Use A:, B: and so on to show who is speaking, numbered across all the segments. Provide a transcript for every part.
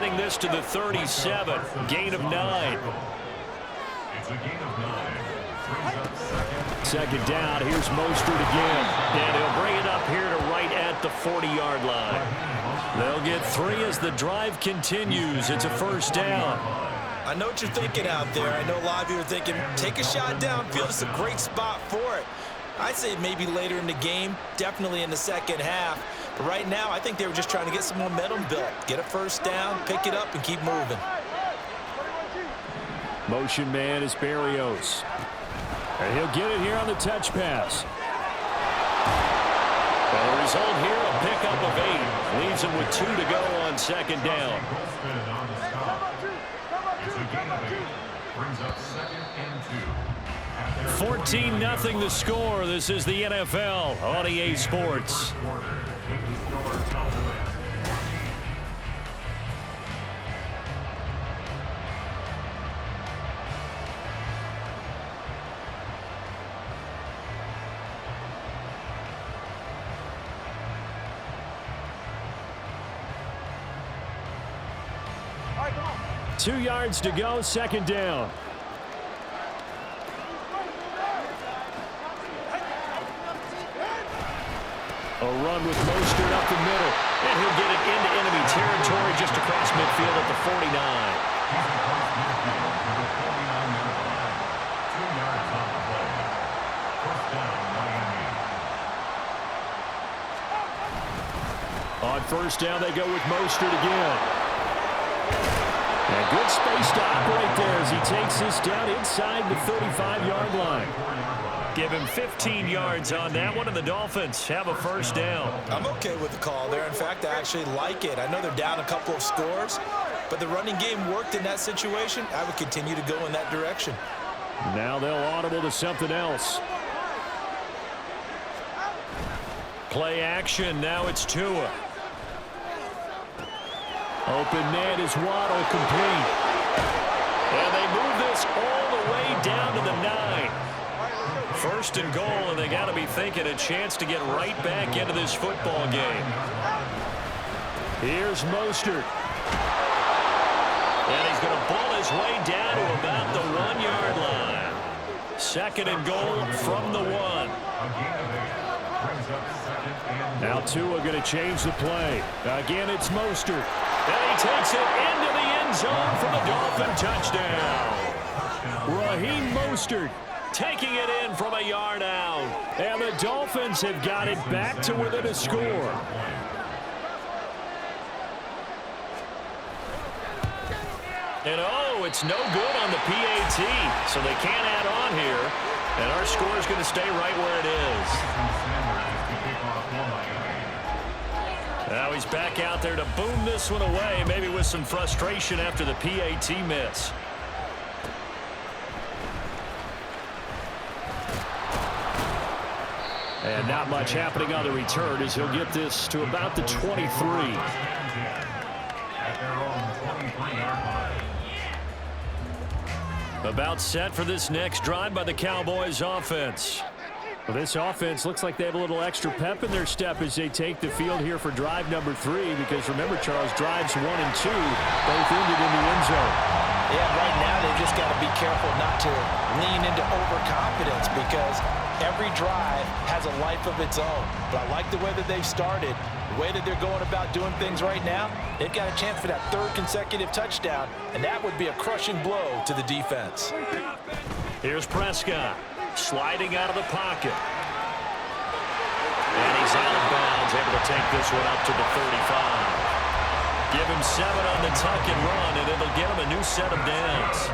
A: getting this to the 37. Gain of 9.
B: It's a gain of 9. Brings up
A: Second down. Here's Mostert again. And he'll bring it up here to right at the 40-yard line. They'll get 3 as the drive continues. It's a first down.
C: I know what you're thinking out there. I know a lot of you are thinking, take a shot downfield. It's a great spot for it. I'd say maybe later in the game, definitely in the second half. But right now, I think they were just trying to get some momentum built. Get a first down, pick it up, and keep moving.
A: Motion man is Berrios. And he'll get it here on the touch pass. Well, the result here, a pickup of 8. Leaves him with 2 to go on second down. 14-0 the score. This is the NFL on EA Sports.
B: All right, come on.
A: 2 yards to go, second down. A run with Mostert up the middle. And he'll get it into enemy territory just across midfield at the 49. On first down, they go with Mostert again. And good space to operate there as he takes this down inside the 35-yard line. Give him 15 yards on that one, and the Dolphins have a first down.
C: I'm okay with the call there. In fact, I actually like it. I know they're down a couple of scores, but the running game worked in that situation. I would continue to go in that direction.
A: Now they'll audible to something else. Play action. Now it's Tua. Open man is Waddle, complete. And they move this all the way down to the 9. First and goal, and they got to be thinking a chance to get right back into this football game. Here's Mostert. And he's going to pull his way down to about the 1-yard line. Second and goal from the 1. Now Tua going to change the play. Again, it's Mostert. And he takes it into the end zone for the Dolphin touchdown. Raheem Mostert taking it in from a yard out. And the Dolphins have got it back to within a score. And oh, it's no good on the PAT. So they can't add on here. And our score is going to stay right where it is. Now he's back out there to boom this one away, maybe with some frustration after the PAT miss. And not much happening on the return as he'll get this to about the 23. About set for this next drive by the Cowboys offense. Well, this offense looks like they have a little extra pep in their step as they take the field here for drive number 3. Because remember, Charles, drives 1 and 2 both ended in the end zone.
C: Yeah, right now they've just got to be careful not to lean into overconfidence because every drive has a life of its own. But I like the way that they've started, the way that they're going about doing things right now. They've got a chance for that 3rd consecutive touchdown, and that would be a crushing blow to the defense.
A: Here's Prescott. Sliding out of the pocket. And he's out of bounds, able to take this one up to the 35. Give him 7 on the tuck and run, and it'll get him a new set of downs.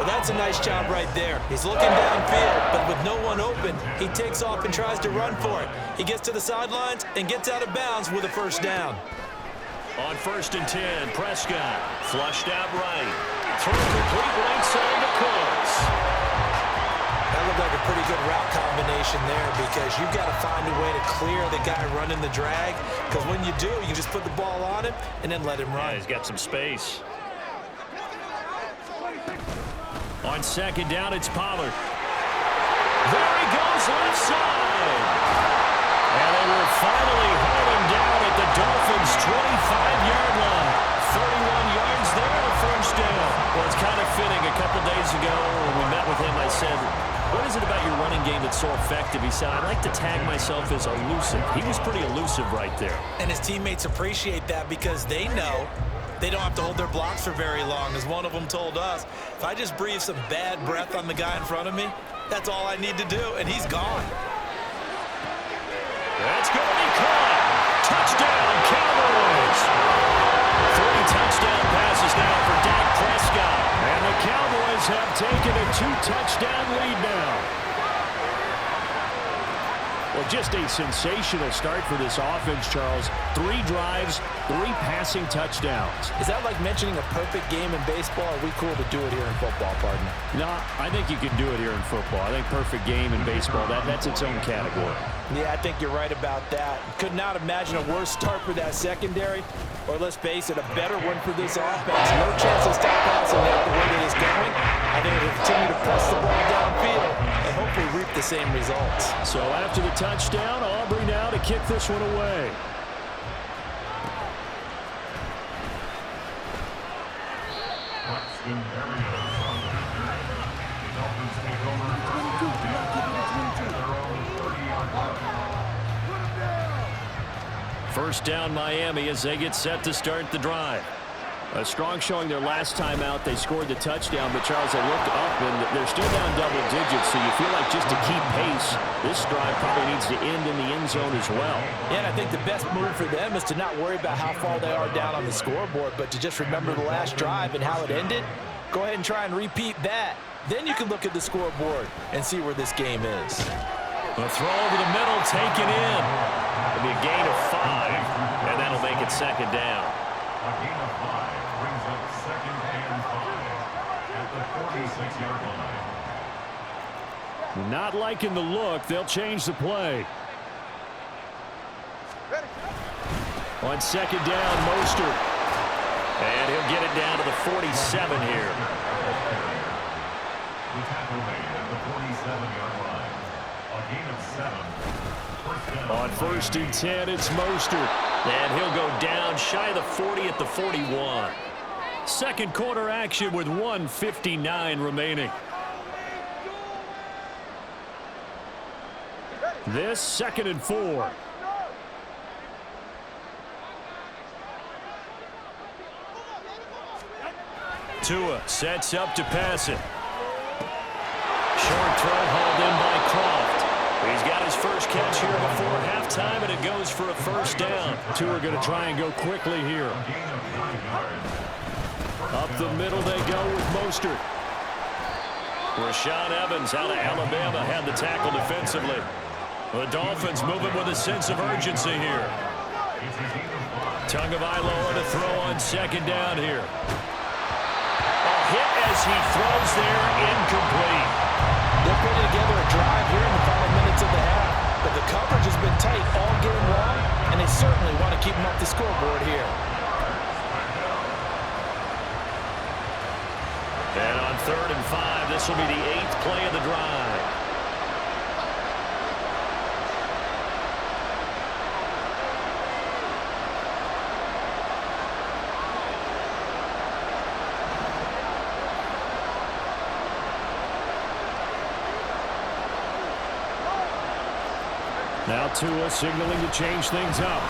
C: Well, that's a nice job right there. He's looking downfield, but with no one open, he takes off and tries to run for it. He gets to the sidelines and gets out of bounds with a first down.
A: On 1st and 10, Prescott flushed out right. Throw complete right side to Cooks.
C: That looked like a pretty good route combination there because you've got to find a way to clear the guy running the drag because when you do, you just put the ball on him and then let him run.
A: Yeah, he's got some space. On 2nd down, it's Pollard. There he goes, left side. And they will finally haul him down at the Dolphins' 25-yard line. 31 yards. days ago when we met with him, I said, what is it about your running game that's so effective? He said, I like to tag myself as elusive. He was pretty elusive right there.
C: And his teammates appreciate that because they know they don't have to hold their blocks for very long. As one of them told us, if I just breathe some bad breath on the guy in front of me, that's all I need to do, and he's gone.
A: That's going to be caught. Touchdown, Cowboys. 3 touchdown passes now for Dak Prescott. And the Cowboys have taken a 2-touchdown lead now. Well, just a sensational start for this offense, Charles. 3 drives, 3 passing touchdowns.
C: Is that like mentioning a perfect game in baseball? Or are we cool to do it here in football, partner?
A: No, I think you can do it here in football. I think perfect game in baseball, that's its own category.
C: Yeah, I think you're right about that. Could not imagine a worse start for that secondary, or let's face it, a better one for this offense. No chance to stop passing that the way that it's going. I think it'll continue to press the ball downfield and hopefully reap the same results.
A: So after the touchdown, Aubrey now to kick this one away. First down Miami as they get set to start the drive. A strong showing their last time out. They scored the touchdown, but Charles, they looked up and they're still down double digits, so you feel like just to keep pace, this drive probably needs to end in the end zone as well.
C: Yeah, and I think the best move for them is to not worry about how far they are down on the scoreboard, but to just remember the last drive and how it ended. Go ahead and try and repeat that. Then you can look at the scoreboard and see where this game is.
A: A throw over the middle, taken in. It'll be a gain of 5, and that'll make it second down.
B: A gain of 5 brings up 2nd and 5 at the 46-yard line.
A: Not liking the look. They'll change the play. On second down, Mostert. And he'll get it down to the 47 here.
B: The tackle made at the 47-yard line. A gain of 7.
A: On 1st and 10, it's Mostert. And he'll go down shy of the 40 at the 41. Second quarter action with 1:59 remaining. This 2nd and 4. Tua sets up to pass it. Short throw hauled in by Croft. He's got his first catch here before halftime, and it goes for a first down. Tua going to try and go quickly here. Up the middle they go with Mostert. Rashaan Evans out of Alabama had the tackle defensively. The Dolphins moving with a sense of urgency here. Tagovailoa to throw on second down here. A hit as he throws there, incomplete.
C: They're putting together a drive here in the final minutes of the half, but the coverage has been tight all game long, and they certainly want to keep them off the scoreboard here.
A: And on 3rd and 5, this will be the 8th play of the drive. Now Tua signaling to change things up.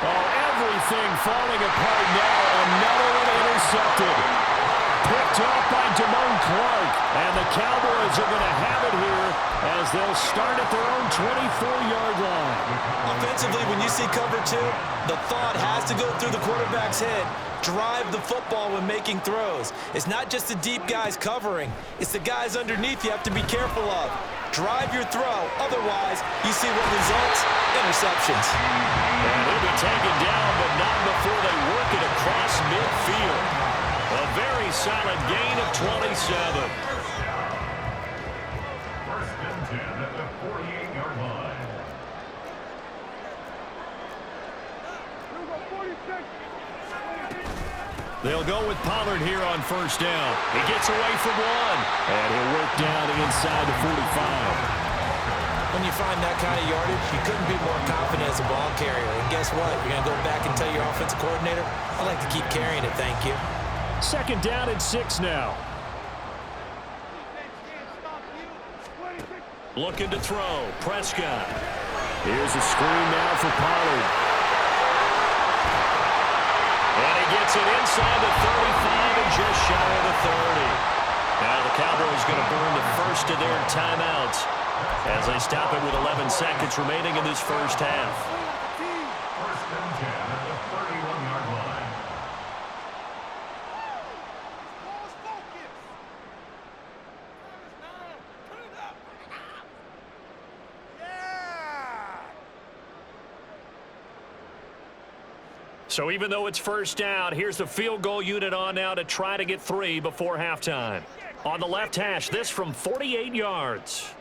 A: Oh, everything falling apart now. Another one intercepted. Picked off by Damone Clark. And the Cowboys are going to have it here as they'll start at their own 24-yard line.
C: Offensively, when you see cover 2, the thought has to go through the quarterback's head. Drive the football when making throws. It's not just the deep guys covering. It's the guys underneath you have to be careful of. Drive your throw. Otherwise, you see what results? Interceptions.
A: And he'll be taken down, but not before they work it across midfield. A very solid gain of 27.
B: First and 10 at the 48-yard line.
A: They'll go with Pollard here on first down. He gets away from one, and he'll work down inside the 45.
C: When you find that kind of yardage, you couldn't be more confident as a ball carrier. And guess what? You're going to go back and tell your offensive coordinator, I'd like to keep carrying it, thank you.
A: Second down and 6 now. Looking to throw. Prescott. Here's a screen now for Pollard. And he gets it inside the 35 and just shy of the 30. Now the Cowboys going to burn the first of their timeouts as they stop it with 11 seconds remaining in this first half.
B: First and 10 at the 31-yard line.
A: So even though it's first down, here's the field goal unit on now to try to get 3 before halftime. On the left hash, this from 48 yards.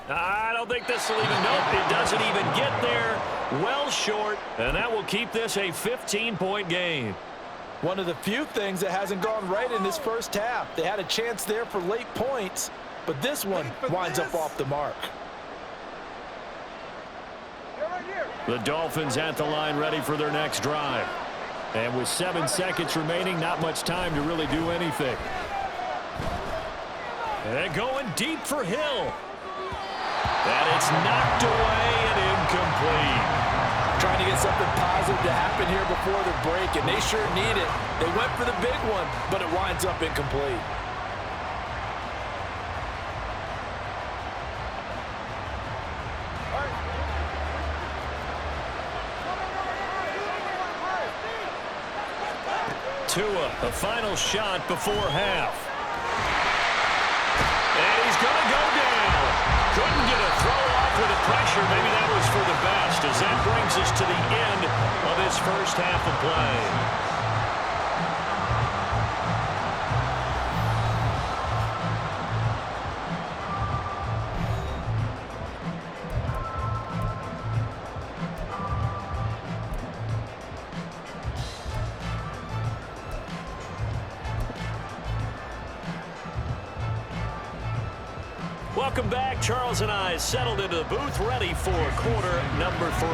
A: I don't think this will even, nope, it doesn't even get there. Well short, and that will keep this a 15-point game.
C: One of the few things that hasn't gone right in this first half. They had a chance there for late points, but this one winds up off the mark.
A: The Dolphins at the line ready for their next drive. And with 7 seconds remaining, not much time to really do anything. And going deep for Hill. And it's knocked away and incomplete.
C: Trying to get something positive to happen here before the break, and they sure need it. They went for the big one, but it winds up incomplete.
A: Tua, a final shot before half. And he's going to go down. Couldn't get a throw off with the pressure. Maybe that was for the best, as that brings us to the end of this first half of play. Welcome back. Charles and I settled into the booth, ready for quarter number 3.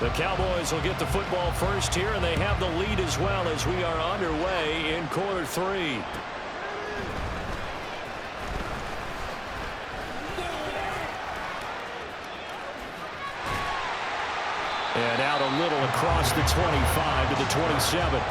A: The Cowboys will get the football first here, and they have the lead as well as we are underway in quarter 3. And out a little across the 25 to the 27.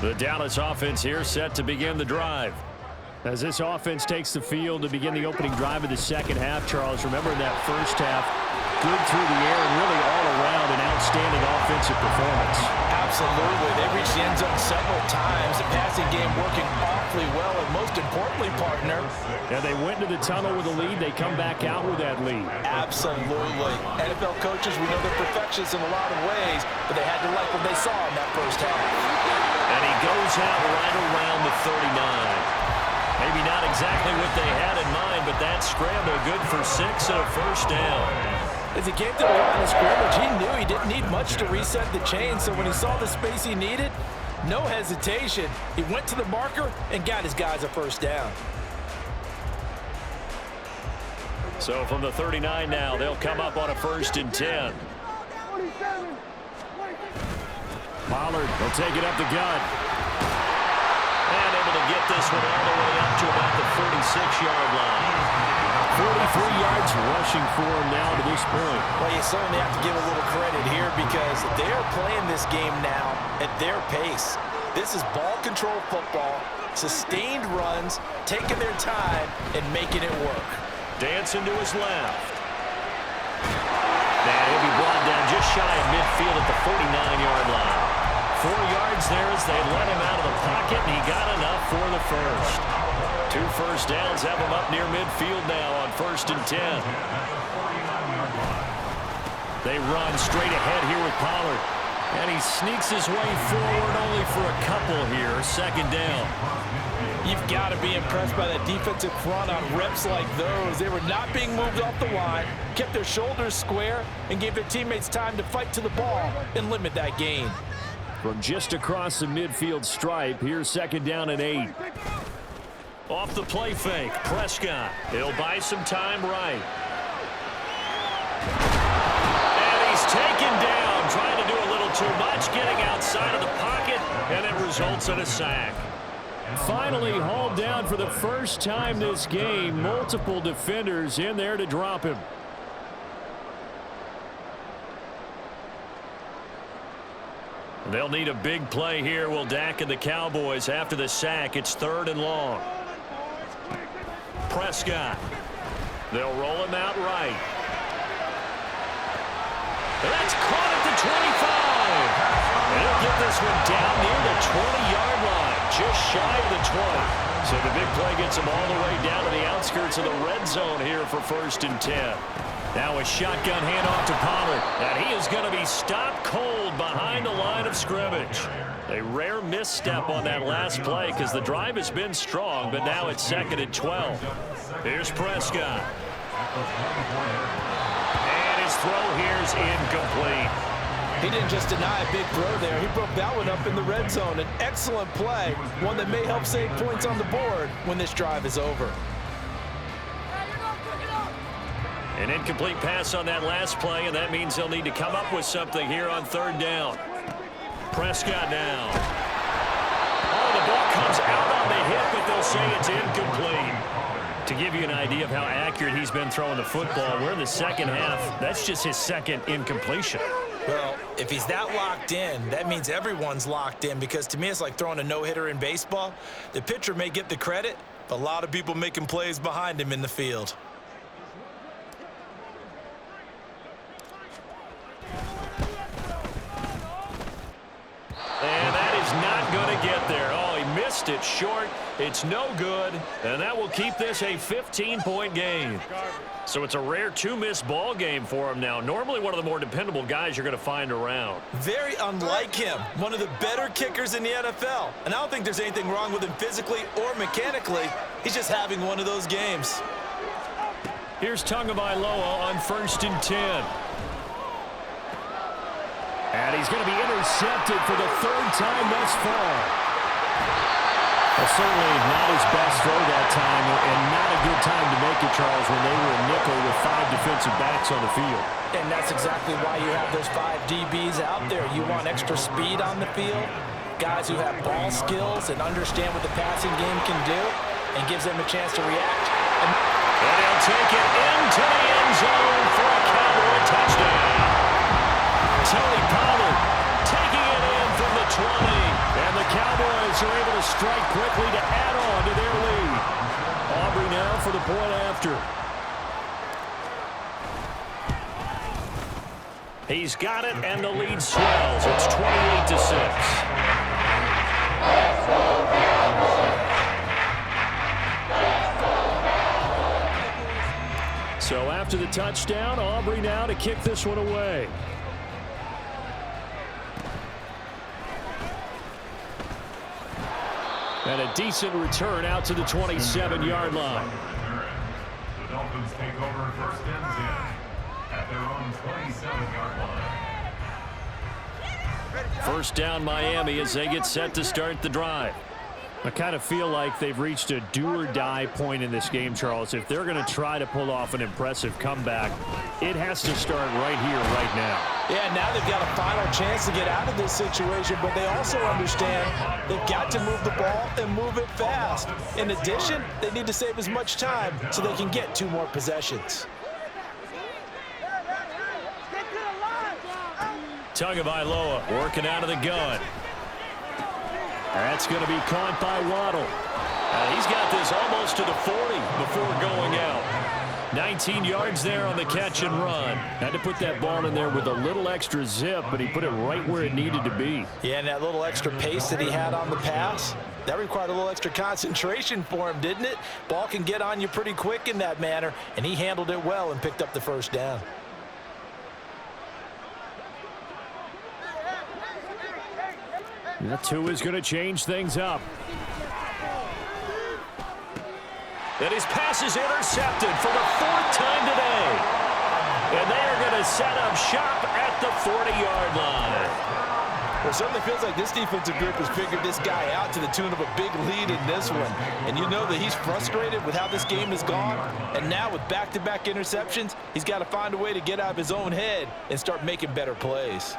A: The Dallas offense here set to begin the drive. As this offense takes the field to begin the opening drive of the second half, Charles, remember in that first half, good through the air and really all around an outstanding offensive performance.
C: Absolutely. They reached the end zone several times. The passing game working awfully well, and most importantly, partner.
A: And they went to the tunnel with a lead. They come back out with that lead.
C: Absolutely. NFL coaches, we know they're perfectionists in a lot of ways, but they had to like what they saw in that first half.
A: And he goes out right around the 39. Maybe not exactly what they had in mind, but that scramble good for 6 and a first down.
C: As he came to the line of scrimmage, he knew he didn't need much to reset the chain, so when he saw the space he needed, no hesitation. He went to the marker and got his guys a first down.
A: So from the 39 now, they'll come up on a 1st and 10. Pollard will take it up the gut. And able to get this one all the way up to about the 46-yard line. 43 yards rushing for him now to this point.
C: Well, you certainly have to give a little credit here because they're playing this game now at their pace. This is ball control football, sustained runs, taking their time, and making it work.
A: Dancing to his left. And he'll be brought down just shy of midfield at the 49-yard line. 4 yards there as they let him out of the pocket, and he got enough for the first. 2 first downs have him up near midfield now on 1st and 10. They run straight ahead here with Pollard. And he sneaks his way forward only for a couple here. 2nd down.
C: You've got to be impressed by that defensive front on reps like those. They were not being moved off the line, kept their shoulders square, and gave their teammates time to fight to the ball and limit that gain.
A: From just across the midfield stripe, here's 2nd down and 8. Off the play fake, Prescott. He'll buy some time right. And he's taken down, trying to do a little too much, getting outside of the pocket, and it results in a sack. Finally hauled down for the first time this game. Multiple defenders in there to drop him. They'll need a big play here. Will Dak and the Cowboys after the sack. It's 3rd and long. Prescott. They'll roll him out right. That's caught at the 25. They'll get this one down near the 20-yard line, just shy of the 20. So the big play gets them all the way down to the outskirts of the red zone here for 1st and 10. Now a shotgun handoff to Pollard, and he is going to be stopped cold behind the line of scrimmage. A rare misstep on that last play because the drive has been strong, but now it's 2nd and 12. Here's Prescott. And his throw here is incomplete.
C: He didn't just deny a big throw there. He broke that one up in the red zone. An excellent play, one that may help save points on the board when this drive is over.
A: An incomplete pass on that last play, and that means they'll need to come up with something here on 3rd down. Prescott now. Oh, the ball comes out on the hit, but they'll say it's incomplete. To give you an idea of how accurate he's been throwing the football, we're in the 2nd half. That's just his 2nd incompletion.
C: Well, if he's that locked in, that means everyone's locked in, because to me it's like throwing a no-hitter in baseball. The pitcher may get the credit, but a lot of people making plays behind him in the field.
A: And that is not going to get there. Oh, he missed it short. It's no good, and that will keep this a 15-point game. So it's a rare 2-miss ball game for him now. Normally one of the more dependable guys you're going to find around.
C: Very unlike him. One of the better kickers in the NFL. And I don't think there's anything wrong with him physically or mechanically. He's just having one of those games.
A: Here's Tagovailoa on 1st and 10. And he's going to be intercepted for the 3rd time thus far. Well, certainly not his best throw that time, and not a good time to make it, Charles, when they were a nickel with 5 defensive backs on the field.
C: And that's exactly why you have those 5 DBs out there. You want extra speed on the field, guys who have ball skills and understand what the passing game can do, and gives them a chance to react.
A: And he'll take it into the end zone for a Cowboy touchdown. Tony Pollard taking it in from the 20. And the Cowboys are able to strike quickly to add on to their lead. Aubrey now for the point after. He's got it, and the lead swells. It's 28-6. So after the touchdown, Aubrey now to kick this one away. And a decent return out to the 27-yard line.
B: The Dolphins take over 1st and 10 at their own 27-yard line.
A: First down Miami as they get set to start the drive. I kind of feel like they've reached a do-or-die point in this game, Charles. If they're going to try to pull off an impressive comeback, it has to start right here, right now.
C: Yeah, now they've got a final chance to get out of this situation, but they also understand they've got to move the ball and move it fast. In addition, they need to save as much time so they can get 2 more possessions.
A: Tagovailoa working out of the gun. That's going to be caught by Waddle. He's got this almost to the 40 before going out. 19 yards there on the catch and run. Had to put that ball in there with a little extra zip, but he put it right where it needed to be.
C: Yeah, and that little extra pace that he had on the pass, that required a little extra concentration for him, didn't it? Ball can get on you pretty quick in that manner, and he handled it well and picked up the first down.
A: That 2 is going to change things up. And his pass is intercepted for the 4th time today. And they are going to set up shop at the 40-yard line.
C: Well, it certainly feels like this defensive group has figured this guy out to the tune of a big lead in this one. And you know that he's frustrated with how this game has gone. And now with back-to-back interceptions, he's got to find a way to get out of his own head and start making better plays.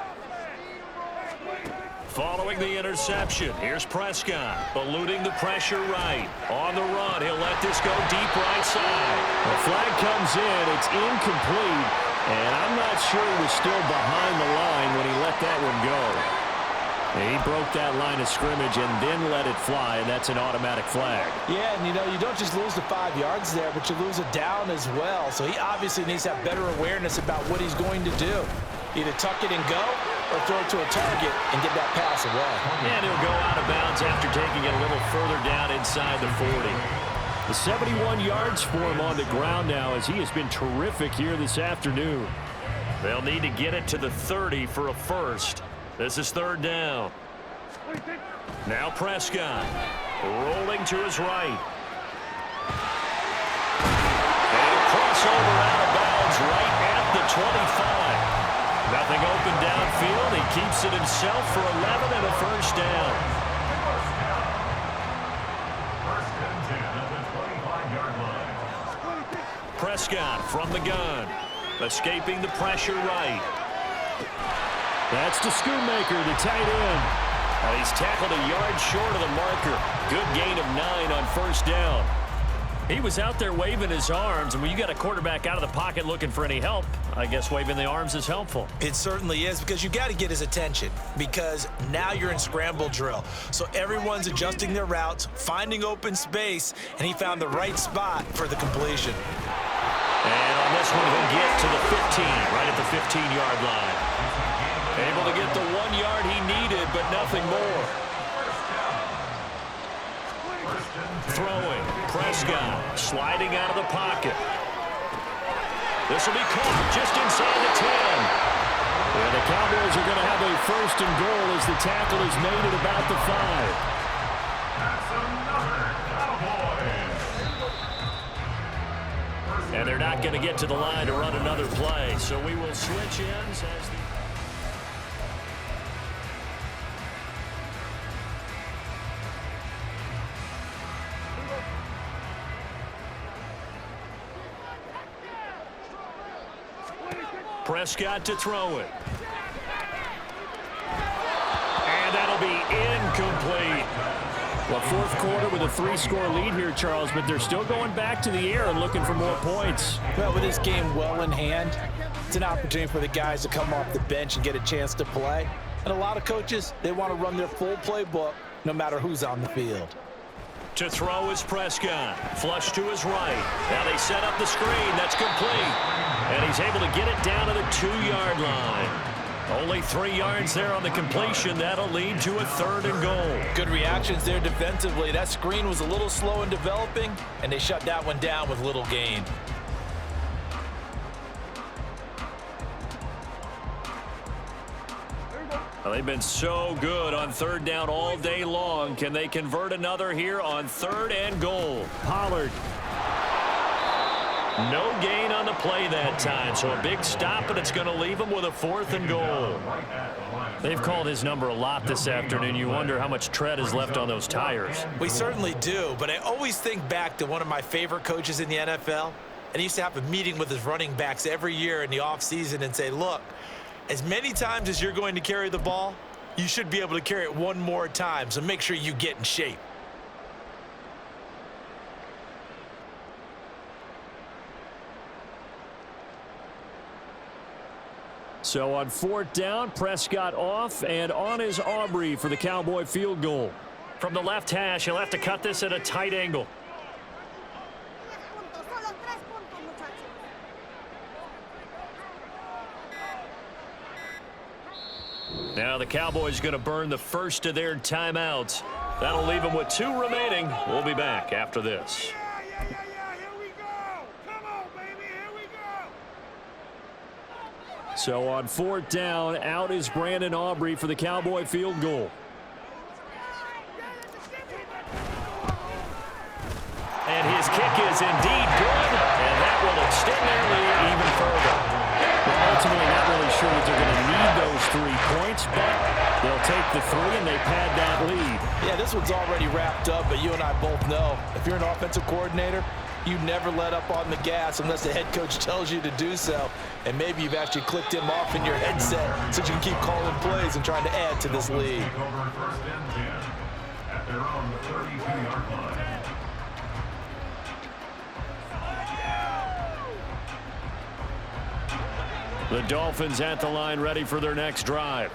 A: Following the interception, here's Prescott, eluding the pressure right. On the run, he'll let this go deep right side. The flag comes in, it's incomplete, and I'm not sure he was still behind the line when he let that one go. He broke that line of scrimmage and then let it fly, and that's an automatic flag.
C: Yeah, and you don't just lose the 5 yards there, but you lose it down as well. So he obviously needs to have better awareness about what he's going to do. Either tuck it and go or throw it to a target and get that pass away.
A: And he'll go out of bounds after taking it a little further down inside the 40. The 71 yards for him on the ground now as he has been terrific here this afternoon. They'll need to get it to the 30 for a first. This is 3rd down. Now Prescott rolling to his right. And crossover out of bounds right at the 25. Nothing open downfield. He keeps it himself for 11 and a first down.
B: First and 10 at the 25-yard line.
A: Prescott from the gun. Escaping the pressure right. That's to Schoonmaker, the tight end. He's tackled a yard short of the marker. Good gain of 9 on first down. He was out there waving his arms, and when you got a quarterback out of the pocket looking for any help, I guess waving the arms is helpful.
C: It certainly is, because you got to get his attention, because now you're in scramble drill. So everyone's adjusting their routes, finding open space, and he found the right spot for the completion.
A: And on this one, he'll get to the 15, right at the 15-yard line. Able to get the 1 yard he needed, but nothing more. Throwing, Prescott sliding out of the pocket. This will be caught just inside the 10. And the Cowboys are going to have a 1st and goal as the tackle is made at about the 5.
B: That's another Cowboys.
A: And they're not going to get to the line to run another play, so we will switch ends as the... Prescott to throw it. And that'll be incomplete. Well, 4th quarter with a 3-score lead here, Charles, but they're still going back to the air and looking for more points.
C: Well, with this game well in hand, it's an opportunity for the guys to come off the bench and get a chance to play. And a lot of coaches, they want to run their full playbook no matter who's on the field.
A: To throw is Prescott. Flush to his right. Now they set up the screen. That's complete. And he's able to get it down to the 2-yard line. Only 3 yards there on the completion. That'll lead to a 3rd and goal.
C: Good reactions there defensively. That screen was a little slow in developing, and they shut that one down with little gain.
A: Well, they've been so good on 3rd down all day long. Can they convert another here on 3rd and goal? Pollard. No gain on the play that time, so a big stop, and it's going to leave him with a 4th and goal. They've called his number a lot this afternoon. You wonder how much tread is left on those tires.
C: We certainly do, but I always think back to one of my favorite coaches in the NFL, and he used to have a meeting with his running backs every year in the offseason and say, look, as many times as you're going to carry the ball, you should be able to carry it one more time, so make sure you get in shape.
A: So on 4th down, Prescott off, and on is Aubrey for the Cowboy field goal. From the left hash, he'll have to cut this at a tight angle. Now the Cowboys going to burn the first of their timeouts. That'll leave them with 2 remaining. We'll be back after this. So on 4th down, out is Brandon Aubrey for the Cowboy field goal. And his kick is is indeed good, and that will extend their lead even further. Well, ultimately, not really sure that they're going to need those 3 points, but they'll take the 3 and they pad that lead.
C: Yeah, this one's already wrapped up, but you and I both know if you're an offensive coordinator, you never let up on the gas unless the head coach tells you to do so. And maybe you've actually clicked him off in your headset so you can keep calling plays and trying to add to this lead.
B: Over first and 10 at their own 32-yard line.
A: The Dolphins at the line, ready for their next drive.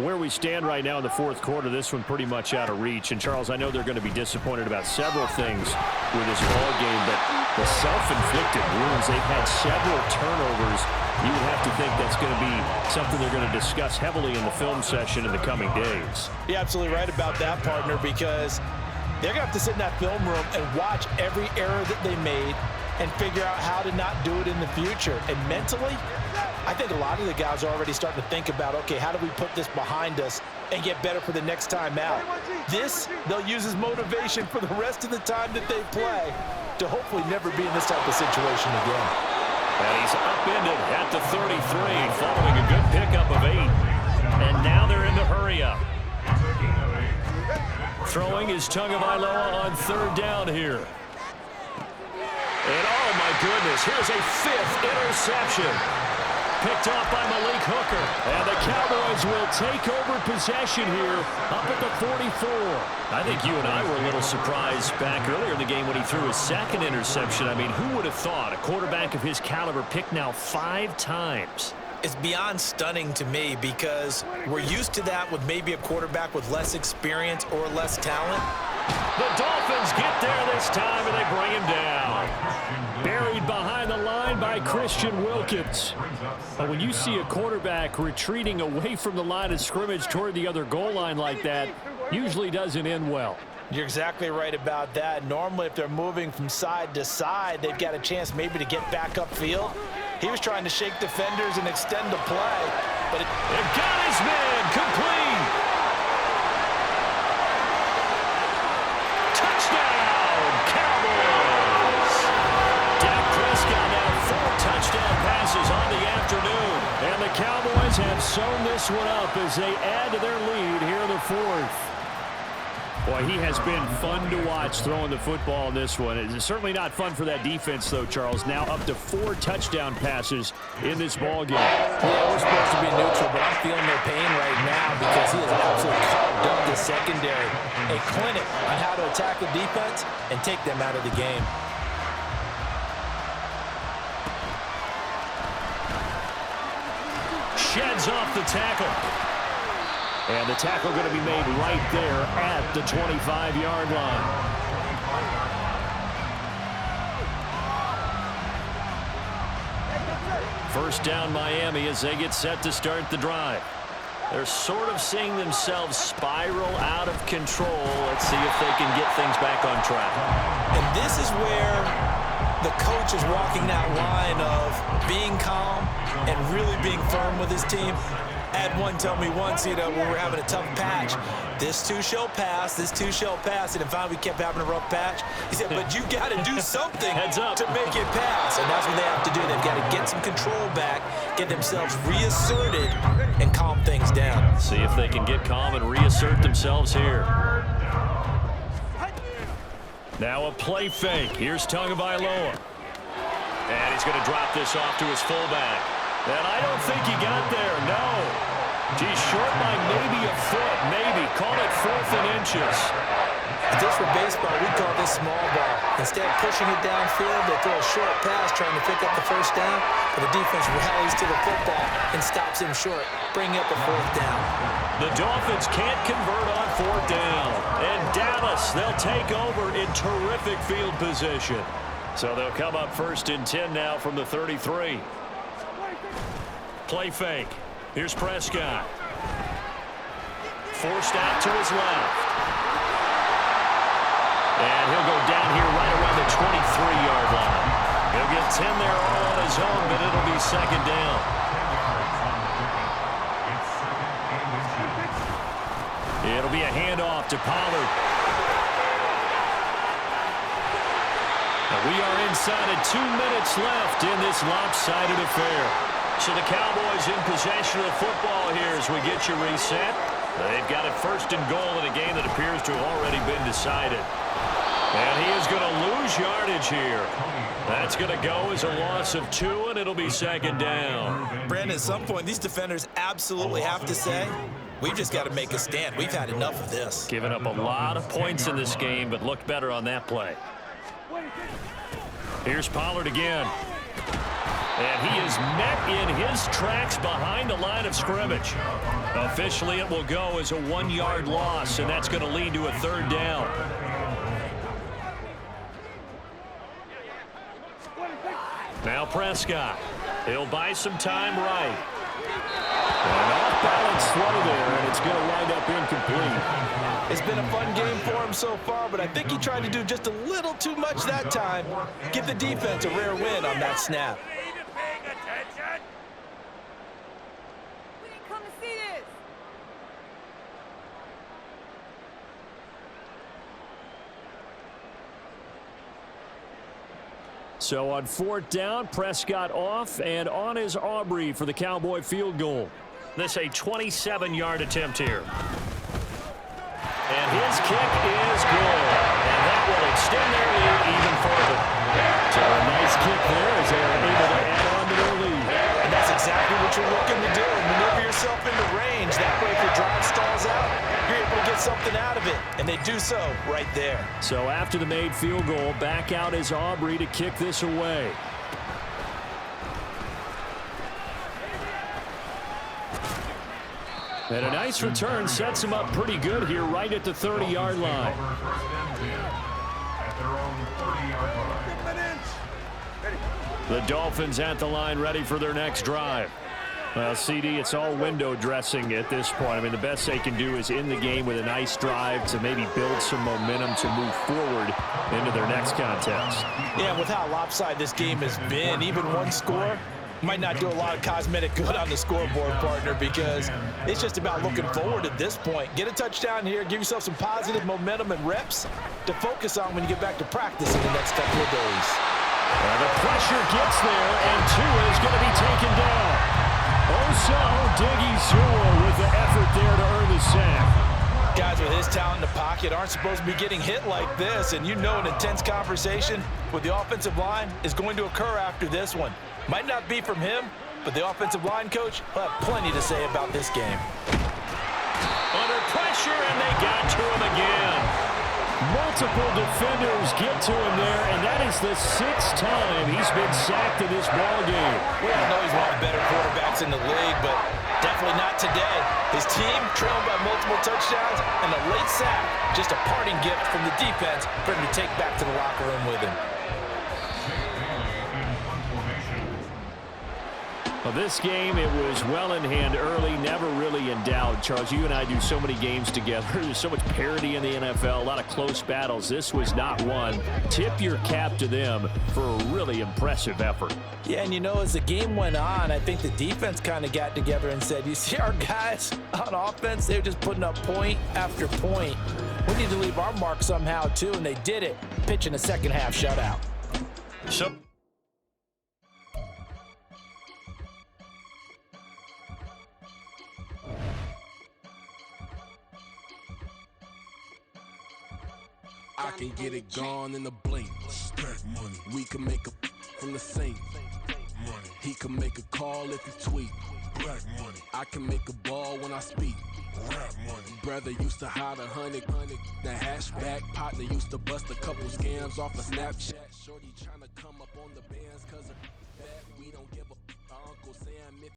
A: Where we stand right now in the fourth quarter, this one pretty much out of reach. And, Charles, I know they're going to be disappointed about several things with this ball game, but the self-inflicted wounds, they've had several turnovers. You would have to think that's going to be something they're going to discuss heavily in the film session in the coming days.
C: You're absolutely right about that, partner, because they're going to have to sit in that film room and watch every error that they made and figure out how to not do it in the future. And mentally, I think a lot of the guys are already starting to think about, okay, how do we put this behind us and get better for the next time out? This, they'll use as motivation for the rest of the time that they play to hopefully never be in this type of situation again.
A: And he's upended at the 33, following a good pickup of 8. And now they're in the hurry-up. Throwing is Tagovailoa on third down here. And, oh, my goodness, here's a 5th interception. Picked off by Malik Hooker. And the Cowboys will take over possession here up at the 44. I think you and I were a little surprised back earlier in the game when he threw his 2nd interception. I mean, who would have thought a quarterback of his caliber picked now 5 times?
C: It's beyond stunning to me because we're used to that with maybe a quarterback with less experience or less talent.
A: The Dolphins get there this time, and they bring him down. Buried behind the line by Christian Wilkins. But when you see a quarterback retreating away from the line of scrimmage toward the other goal line like that, usually doesn't end well.
C: You're exactly right about that. Normally, if they're moving from side to side, they've got a chance maybe to get back upfield. He was trying to shake defenders and extend the play, but it
A: got his man complete. Touchdown, Cowboys. Dak Prescott now 4 touchdown passes on the afternoon, and the Cowboys have sewn this one up as they add to their lead here in the 4th. Boy, he has been fun to watch throwing the football in this one. It's certainly not fun for that defense, though, Charles. Now up to 4 touchdown passes in this ball game.
C: Yeah, we're supposed to be neutral, but I'm feeling their pain right now because he has absolutely carved up the secondary. A clinic on how to attack the defense and take them out of the game.
A: Sheds off the tackle. And the tackle going to be made right there at the 25-yard line. First down Miami as they get set to start the drive. They're sort of seeing themselves spiral out of control. Let's see if they can get things back on track.
C: And this is where the coach is walking that line of being calm and really being firm with his team. Had one tell me once, when we're having a tough patch, this too shall pass, this too shall pass, and then finally we kept having a rough patch. He said, but you got to do something to make it pass, and that's what they have to do. They've got to get some control back, get themselves reasserted, and calm things down.
A: See if they can get calm and reassert themselves here. Now a play fake. Here's Tagovailoa. And he's going to drop this off to his fullback. And I don't think he got there, no. He's short by maybe a foot, maybe. Call it 4th and inches.
C: If this were baseball, we'd call this small ball. Instead of pushing it downfield, they throw a short pass trying to pick up the first down, but the defense rallies to the football and stops him short, bringing up a 4th down.
A: The Dolphins can't convert on 4th down. And Dallas, they'll take over in terrific field position. So they'll come up 1st and 10 now from the 33. Play fake. Here's Prescott. Forced out to his left. And he'll go down here right around the 23-yard line. He'll get 10 there all on his own, but it'll be 2nd down. It'll be a handoff to Pollard. And We are inside of 2 minutes left in this lopsided affair. So the Cowboys in possession of the football here as we get you reset. They've got it first and goal in a game that appears to have already been decided. And he is going to lose yardage here. That's going to go as a loss of 2, and it'll be second down.
C: Brandon, at some point, these defenders absolutely have to say, we've just got to make a stand. We've had enough of this.
A: Giving up a lot of points in this game, but looked better on that play. Here's Pollard again. And he is met in his tracks behind the line of scrimmage. Officially, it will go as a 1-yard loss, and that's going to lead to a third down. Now Prescott. He'll buy some time right. An off-balance throw there, and it's going to wind up incomplete.
C: It's been a fun game for him so far, but I think he tried to do just a little too much that time. Give the defense a rare win on that snap.
A: So on 4th down, Prescott off, and on is Aubrey for the Cowboy field goal. This a 27-yard attempt here. And his kick is good. And that will extend their lead even further. So a nice kick there as they are able to add on to their lead.
C: And that's exactly what you're looking to do. Maneuver yourself into range. That way if your drive stalls out, you're able to get something out of it. And they do so right there. So
A: after the made field goal, back out is Aubrey to kick this away. And a nice return sets him up pretty good here right at the 30-yard line. The Dolphins at the line ready for their next drive. Well, CD, it's all window dressing at this point. I mean, the best they can do is in the game with a nice drive to maybe build some momentum to move forward into their next contest.
C: Yeah, with how lopsided this game has been, even one score might not do a lot of cosmetic good on the scoreboard, partner, because it's just about looking forward at this point. Get a touchdown here, give yourself some positive momentum and reps to focus on when you get back to practice in the next couple of days.
A: The pressure gets there, and Tua is going to be taken down. Osa Odighizuwa with the effort there to earn the sack.
C: Guys with his talent in the pocket aren't supposed to be getting hit like this, and you know an intense conversation with the offensive line is going to occur after this one. Might not be from him, but the offensive line coach will have plenty to say about this game.
A: Under pressure, and they got to him again. Multiple defenders get to him there, and that is the 6th time he's been sacked in this ball game.
C: Well, I know he's one of the better quarterbacks in the league, but definitely not today. His team trailed by multiple touchdowns, and a late sack, just a parting gift from the defense for him to take back to the locker room with him.
A: Well, this game, it was well in hand early, never really in doubt. Charles, you and I do so many games together. There's so much parity in the NFL, a lot of close battles. This was not one. Tip your cap to them for a really impressive effort.
C: Yeah, and you know, as the game went on, I think the defense kind of got together and said, you see our guys on offense, they're just putting up point after point. We need to leave our mark somehow, too, and they did it, pitching a second-half shutout.
A: So
D: I can get it gone in a blink. Stack money. We can make a from the sink. Money. He can make a call if he tweet. Black money. I can make a ball when I speak. Rap money. Brother used to hide 100. The hashback partner used to bust a couple scams off of Snapchat. Shorty tryna come up on the bands 'cause of that. We don't give a Uncle Sam if